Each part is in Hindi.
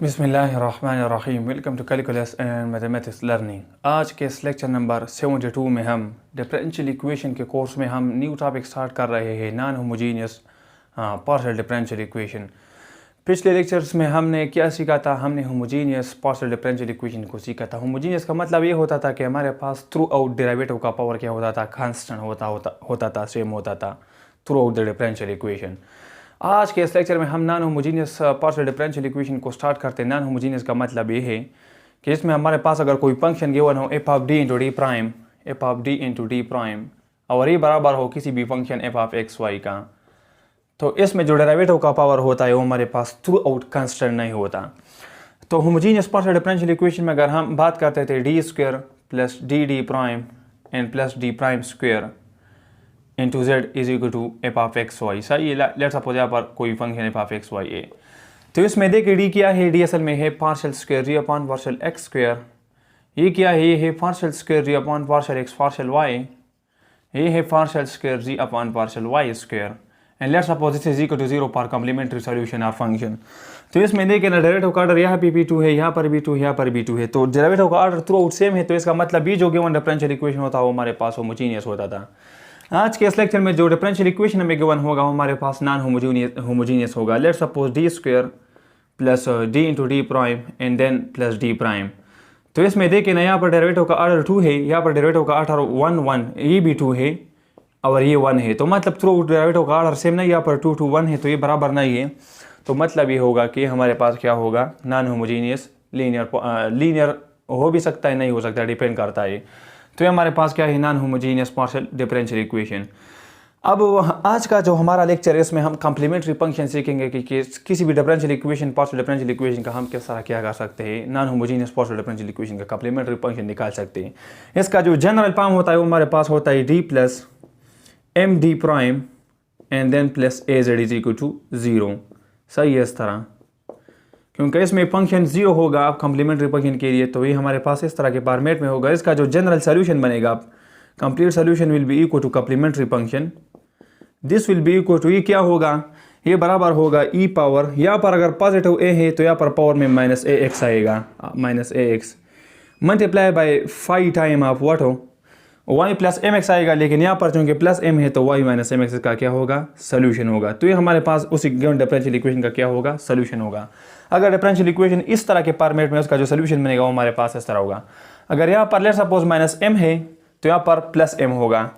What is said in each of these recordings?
बिस्मिल्लाहिर्रहमानिर्रहीम। Welcome to calculus and mathematics learning. आज के इस लेक्चर नंबर 72 में हम डिफरेंशियल इक्वेशन के कोर्स में हम न्यू टॉपिक स्टार्ट कर रहे हैं, non homogeneous partial differential equation. पिछले लेक्चर्स में हमने क्या सीखा था? हमने होमोजीनियस पार्शियल डिफरेंशियल इक्वेशन को सीखा था। होमोजीनियस का मतलब ये होता था कि हमारे पास थ्रू आउट डेरिवेटिव का पावर क्या होता था? कांस्टेंट होता था, सेम होता था through out the differential equation. आज के इस लेक्चर में हम non homogeneous partial differential equation को स्टार्ट करते हैं। नॉन होमोजीनियस का मतलब ये है कि इसमें हमारे पास अगर कोई फंक्शन गिवन हो f of D into D prime और ये बराबर हो किसी भी function f of x y का, तो इसमें जो डेरिवेटिव का पावर होता है वो हमारे पास थ्रू आउट कांस्टेंट नहीं होता। तो होमोजीनियस पार्शियल डिफरेंशियल इक्वेशन में अगर हम बात करते थे D square plus D prime and plus D prime square into Z is equal to f of x y. सही, लेट्स सपोज यहाँ पर कोई function f of x y है, तो इसमें देखिए डी क्या है? डी असल में है partial square g upon partial x square. ये क्या है? ये है partial square g upon partial x partial y. ये है partial square g upon partial y square and let's suppose this is equal to 0 for complementary solution of function. तो इसमें देखिए ना डेरिवेटिव का ऑर्डर यहाँ पे भी2 है, यहाँ पर भी2, यहाँ पर भी2 है, तो डेरिवेटिव का ऑर्डर थ्रू आउट सेम है। तो इसका मतलब भी जो गिवन डिफरेंशियल इक्वेशन होता है वो हमारे पास होमोजीनियस होता था। आज के इस लेक्चर में जो डिफरेंशियल इक्वेशन हमें गिवन होगा वो हमारे पास नॉन होमोजीनियस होगा। Let's suppose D square plus D into D prime and then plus D prime. तो इसमें देखिए ना यहाँ पर डेरिवेटिव का ऑर्डर 2 है, यहाँ पर डेरिवेटिव का ऑर्डर 1 1, ये भी 2 है और ये 1 है, तो मतलब थ्रू डेरिवेटिव का ऑर्डर सेम नहीं, यहाँ पर 2 2 1 है, तो ये बराबर नहीं है। तो मतलब ये होगा कि हमारे पास क्या होगा? नॉन होमोजीनियस लीनियर हो भी सकता है, नहीं हो सकता, डिपेंड करता है। तो ये हमारे पास क्या है? Non homogeneous partial differential equation. अब आज का जो हमारा लेक्चर है इसमें हम कॉम्प्लीमेंट्री फंक्शन सीखेंगे कि किसी भी differential equation partial differential equation का हम किस तरह क्या कर सकते हैं, non homogeneous partial differential equation का कॉम्प्लीमेंट्री फंक्शन निकाल सकते हैं। इसका जो जनरल फॉर्म होता है वो हमारे पास होता है D plus M D prime and then plus A Z is equal to 0। सही है इस तरह, क्योंकि इसमें फंक्शन 0 होगा आप कॉम्प्लीमेंट्री फंक्शन के लिए, तो ये हमारे पास इस तरह के फॉर्मेट में होगा। इसका जो जनरल सोल्यूशन बनेगा, complete solution will be equal to complementary function, this will be equal to, ये क्या होगा? ये बराबर होगा ई पावर, यहाँ पर अगर पॉजिटिव ए है तो यहाँ पर पावर में माइनस ए एक्स आएगा, minus A x multiply by 5 time of what हो वाई प्लस एम एक्स आएगा, लेकिन यहाँ पर चूंकि प्लस एम है तो वाई माइनस एम एक्स का क्या होगा? सोल्यूशन होगा। तो ये हमारे पास उसी गिवन डिफरेंशियल इक्वेशन का क्या होगा? सोल्यूशन होगा। अगर डिफरेंशियल इक्वेशन इस तरह के फॉर्मेट में उसका जो सोल्यूशन बनेगा वो हमारे पास इस तरह होगा। अगर यहाँ पर लेट्स सपोज माइनस एम है तो यहाँ पर प्लस एम होगा,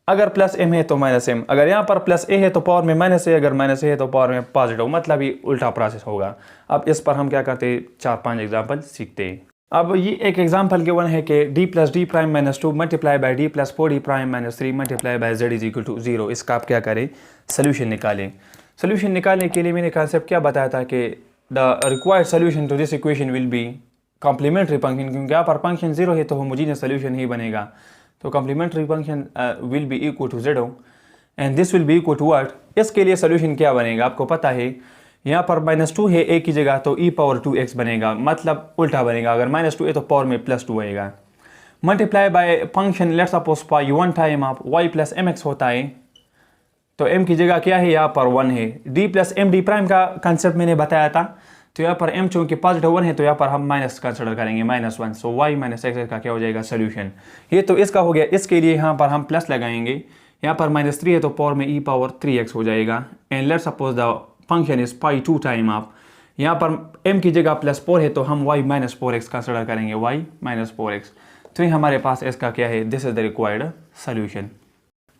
अगर प्लस एम है तो माइनस एम, अगर यहाँ पर प्लस ए है तो पावर में माइनस ए, अगर माइनस ए है तो पावर में पॉजिटिव, मतलब ये उल्टा प्रोसेस होगा। अब इस पर हम क्या करते हैं? 4-5 एग्जाम्पल सीखते हैं। अब ये एक एग्जाम्पल गिवन है कि D plus D prime minus 2 multiply by D plus 4 D prime minus 3 multiply by Z is equal to 0। इसका आप क्या करें? सोल्यूशन निकालें। सोल्यूशन निकालने के लिए मैंने कॉन्सेप्ट क्या बताया था कि the required solution to this equation will be complementary function, क्योंकि यहाँ पर फंक्शन 0 है तो होमोजीनियस सोल्यूशन ही बनेगा। तो complementary function will be equal to Z and this will be equal to what? इसके लिए सोल्यूशन क्या बनेगा? आपको पता है यहाँ पर -2 है ए की जगह, तो e पावर 2x बनेगा, मतलब उल्टा बनेगा। अगर -2 है तो पावर में +2 आएगा। Multiply by function let's suppose pi 1 time of y plus M X होता है, तो m की जगह क्या है? यहाँ पर 1 है। d plus M D prime का कंसेप्ट मैंने बताया था, तो यहाँ पर m चूँकि पॉजिटिव 1 है तो यहाँ पर हम माइनस कंसिडर करेंगे, -1, सो y माइनस एक्स का क्या हो जाएगा? सोल्यूशन। ये तो इसका हो गया। इसके लिए यहाँ पर हम प्लस लगाएंगे, यहाँ पर -3 है तो पावर में e पावर 3x हो जाएगा and let's suppose the function is pi 2 time of, यहाँ पर m की जगह +4 है तो हम y माइनस 4x कंसिडर करेंगे, y माइनस 4x। तो ये हमारे पास इसका क्या है? This is the required solution.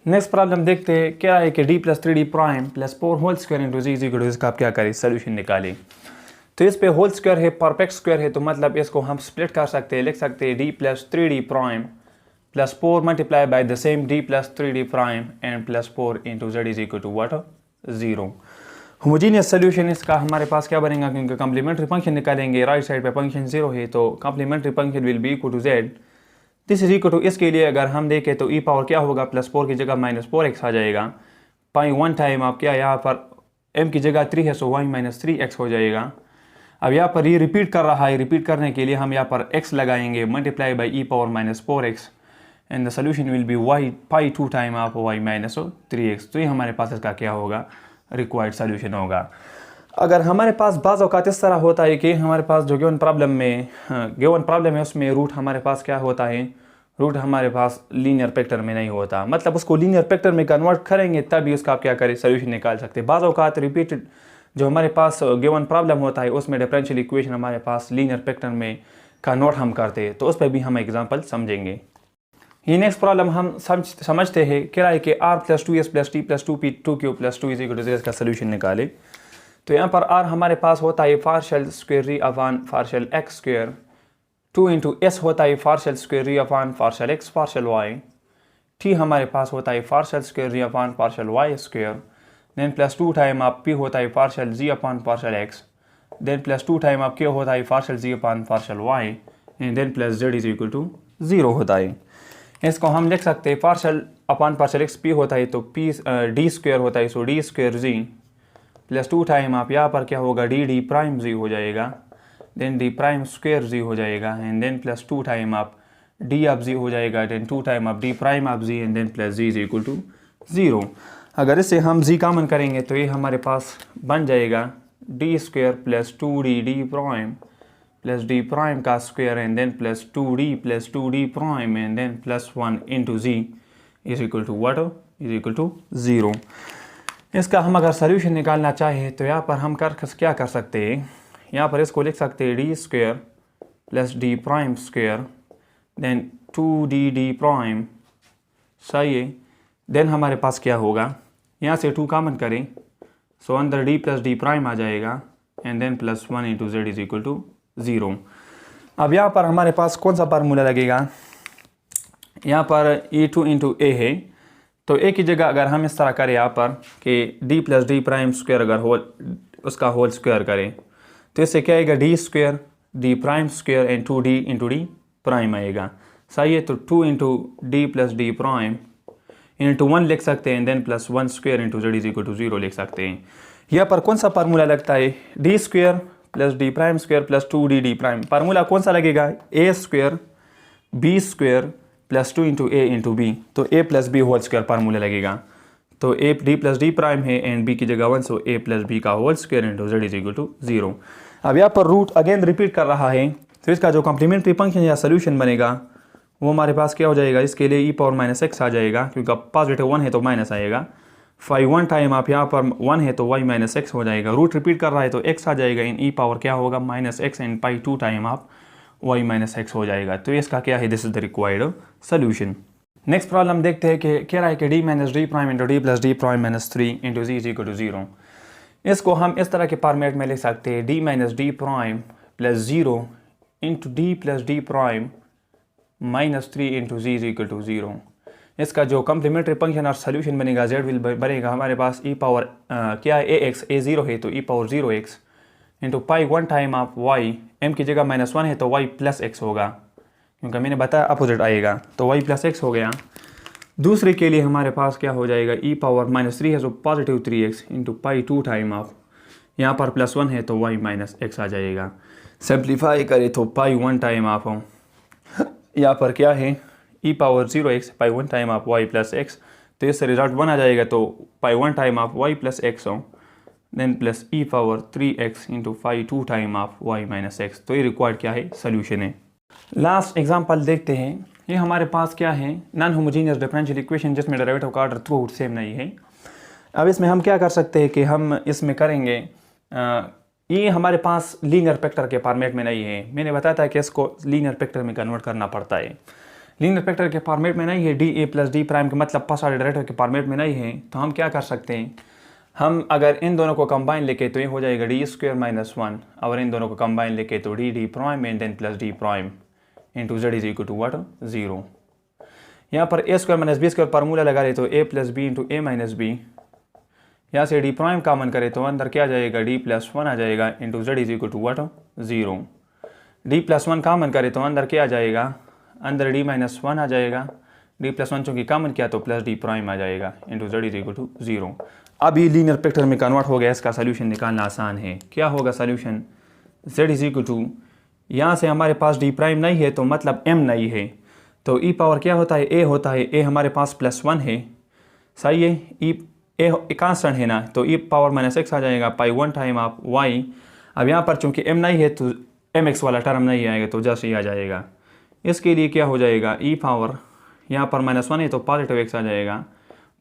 Next problem देखते हैं क्या है कि D plus 3 D prime plus 4 whole square into G is equal to, इसका आप क्या करें? सोल्यूशन निकालें। तो इस पे होल स्क्वायर है, परफेक्ट स्क्वायर है, तो मतलब इसको हम स्प्लिट कर सकते हैं, लिख सकते हैं D plus 3 D prime plus 4 multiply by the same D plus 3 D prime and plus 4 into Z is equal to what? 0। Homogeneous solution इसका हमारे पास क्या बनेगा? क्योंकि कॉम्प्लीमेंट्री फंक्शन निकालेंगे, राइट साइड पे फंक्शन 0 है तो complementary function will be equal to Z, this is equal to, इसके लिए अगर हम देखें तो ई पावर क्या होगा? +4 की जगह -4x आ जाएगा, पाई 1 टाइम आप क्या, यहाँ पर m की जगह 3 है सो y माइनस 3x हो जाएगा। अब यहाँ पर ये रिपीट कर रहा है, रिपीट करने के लिए हम यहाँ पर x लगाएंगे, multiply by E power -4x and the solution will B y pi 2 time of y minus 3x। तो ये हमारे पास इसका क्या होगा? रिक्वायर्ड सोल्यूशन होगा। अगर हमारे पास बाज़ औक़ात इस तरह होता है कि हमारे पास जो गिवन प्रॉब्लम है उसमें रूट हमारे पास क्या होता है, रूट हमारे पास लीनियर फैक्टर में नहीं होता, मतलब उसको लीनियर फैक्टर में कन्वर्ट करेंगे तभी उसका आप क्या करें सोल्यूशन निकाल सकते हैं। बाज़ औक़ात रिपीटेड जो हमारे पास गिवन प्रॉब्लम होता है उसमें डिफरेंशियल इक्वेशन हमारे पास लीनियर फैक्टर में कन्वर्ट हम करते हैं, तो उस पर भी हम एग्जांपल समझेंगे। ये नेक्स्ट प्रॉब्लम हम समझते हैं क्या है कि r + 2s + t + 2p 2q + 2 = 0 का सोल्यूशन निकाले। तो यहाँ पर r हमारे पास होता है पार्शियल स्क्वायर री upon partial x square, 2 × s होता है पार्शियल स्क्वायर री upon partial x partial y, t हमारे पास होता है पार्शियल स्क्वायर री upon partial y square, then plus 2 time आप p होता है partial g upon partial x, then plus 2 time आप k होता है partial g upon partial y, and then plus z = 0 होता है। इसको हम लिख सकते हैं partial upon partial x p होता है तो p d स्क्वायर होता है, सो d square g plus 2 time आप यहाँ पर क्या होगा d प्राइम जी हो जाएगा, देन d प्राइम स्क्वायर जी हो जाएगा, एंड देन प्लस 2 टाइम आप d आप जी हो जाएगा, देन 2 टाइम आप d प्राइम आप जी, एंड देन प्लस जी = 0। अगर इसे हम जी कॉमन करेंगे तो ये हमारे पास बन जाएगा d square plus 2d d prime plus d prime का square, and then plus 2d plus 2d prime, and then plus 1 × g = 0। इसका हम अगर सोल्यूशन निकालना चाहें तो यहाँ पर हम क्या कर सकते हैं, यहाँ पर इसको लिख सकते हैं d square plus d prime square, then 2d prime, सही है। देन हमारे पास क्या होगा, यहाँ से 2 कॉमन करें, सो अंदर d प्लस d प्राइम आ जाएगा, एंड देन प्लस 1 × z = 0। अब यहाँ पर हमारे पास कौन सा फार्मूला लगेगा, यहाँ पर e2 × a है, तो एक ही जगह अगर हम इस तरह करें यहाँ पर कि d plus d prime square अगर उसका होल स्क्वायर करें तो इससे क्या आएगा d square d prime square and 2d × d prime आएगा, सही है। तो 2 × d plus d prime into 1 लिख सकते हैं, देन प्लस 1 स्क्वायर × z = 0 लिख सकते हैं। यहाँ पर कौन सा फार्मूला लगता है, d square plus d prime square plus 2d d prime, formula कौन सा लगेगा, a square b square plus 2 × a × b, तो a plus b whole square formula लगेगा। तो a d plus d prime है एंड b की जगह 1, सो a प्लस b का होल स्क्वायर × z = 0। अब यहाँ पर रूट अगेन रिपीट कर रहा है, तो इसका जो कॉम्प्लीमेंट्री फंक्शन या सोल्यूशन बनेगा वो हमारे पास क्या हो जाएगा, इसके लिए e⁻x आ जाएगा, क्योंकि पॉजिटिव 1 है तो माइनस आएगा। 1 टाइम आप यहाँ पर 1 है तो y-x हो जाएगा, रूट रिपीट कर रहा है तो x आ जाएगा, इन e पावर क्या होगा -x, एंड पाई 2 टाइम आप y-x हो जाएगा। तो इसका क्या है, this is the required solution. Next problem देखते हैं कि कह रहा है कि d - d prime × d plus d prime -3 × z = 0। इसको हम इस तरह के फॉर्मेट में लिख सकते हैं, d - d prime plus 0 × d plus d prime -3 × z = 0। इसका जो कम्प्लीमेंट्री फंक्शन और सोल्यूशन बनेगा z विल बनेगा हमारे पास e पावर क्या है ax, a0 है तो e power 0x into pi 1 time आप y, m की जगह -1 है तो y प्लस x होगा, क्योंकि मैंने बताया अपोजिट आएगा, तो y प्लस x हो गया। दूसरे के लिए हमारे पास क्या हो जाएगा, e पावर -3 है तो positive 3x into pi 2 time आप यहाँ पर +1 है तो y-x आ जाएगा। सिंप्लीफाई करें तो पाई 1 टाइम आप यहाँ पर क्या है e power 0x, pi 1 time आप y प्लस x, तो इससे रिजल्ट 1 आ जाएगा, तो पाई 1 टाइम आप y प्लस x हो, then plus e power 3x into pi 2 time आप y-x, तो ये रिक्वायर्ड क्या है सोल्यूशन है। लास्ट एग्जांपल देखते हैं, ये हमारे पास क्या है, नॉन होमोजीनियस डिफरेंशियल इक्वेशन जिसमें डेरिवेटिव का ऑर्डर थ्रू सेम नहीं है। अब इसमें हम क्या कर सकते हैं कि हम इसमें करेंगे, ये हमारे पास लीनियर फैक्टर के फॉर्मेट में नहीं है, मैंने बताया था कि इसको लीनियर फैक्टर में कन्वर्ट करना पड़ता है। लीनियर फैक्टर के फॉर्मेट में नहीं है, D A plus D prime का मतलब फर्स्ट ऑर्डर डेरिवेटिव के फॉर्मेट में नहीं है, तो हम क्या कर सकते हैं, हम अगर इन दोनों को कंबाइन लेके तो ये हो जाएगा डी स्क्वायर -1, और इन दोनों को कंबाइन लेके तो D prime and then plus D prime into Z is equal to what 0। यहाँ पर A square minus B square formula लगा रहे तो A plus B into A minus B, यहाँ से डी प्राइम कॉमन करे तो अंदर क्या आ जाएगा, डी प्लस 1 आ जाएगा into Z is equal to what 0। D plus 1 common करे तो अंदर क्या आ जाएगा, अंदर डी माइनस 1 आ जाएगा, डी प्लस 1 चूँकि कॉमन किया तो प्लस डी प्राइम आ जाएगा into Z is equal to 0। अब ये लीनियर फैक्टर में कन्वर्ट हो गया, इसका सोल्यूशन निकालना आसान है। क्या होगा solution, Z is equal to, यहाँ से हमारे पास डी प्राइम नहीं है तो मतलब एम नहीं है, तो ई पावर क्या होता है, ए होता है, ए हमारे पास +1 है, सही है, ई ए कांस्टेंट है ना, तो ई पावर माइनस एक्स आ जाएगा पाई 1 टाइम ऑफ वाई। अब यहाँ पर चूंकि m नहीं है तो एम एक्स वाला टर्म नहीं आएगा, तो जस्ट ये आ जाएगा। इसके लिए क्या हो जाएगा, ई पावर यहाँ पर -1 है तो पॉजिटिव एक्स आ जाएगा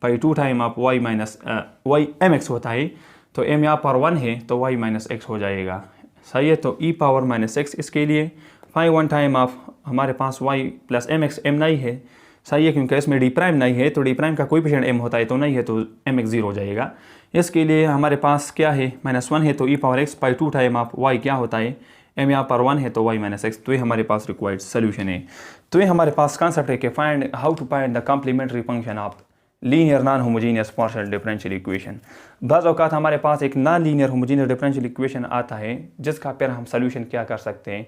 pi 2 time of Y minus Y M X होता है, तो m यहाँ पर 1 है तो y माइनस एक्स हो जाएगा। सही है, तो ई पावर माइनस एक्स। इसके लिए फाई 1 टाइम ऑफ हमारे पास y plus M X m नहीं है। सही है, क्योंकि इसमें डी प्राइम नहीं है, तो डी प्राइम का कोई पेशेंट m होता है तो नहीं है, तो एम एक्स 0 हो जाएगा। इसके लिए हमारे पास क्या है, -1 है तो e power x pi 2 time of y क्या होता है, m यहाँ पर 1 है तो y माइनस एक्स। तो ये हमारे पास रिक्वायर्ड सोल्यूशन है। तो ये हमारे पास कॉन्सेप्ट है कि find how to find the complementary function of linear non homogeneous partial differential equation. बाज़ औक़ात हमारे पास एक non linear homogeneous differential equation आता है जिसका फिर हम सोल्यूशन क्या कर सकते हैं,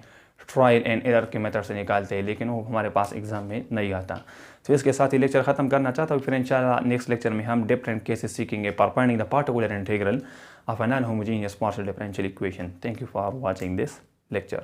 ट्रायल एंड एरर के मेथड से निकालते हैं, लेकिन वो हमारे पास एग्जाम में नहीं आता। तो इसके साथ ही लेक्चर ख़त्म करना चाहता हूँ। फिर इंशाल्लाह नेक्स्ट लेक्चर में हम डिफरेंट केसेस सीखेंगे for finding the particular integral of a non homogeneous partial differential equation. Thank you for watching this lecture।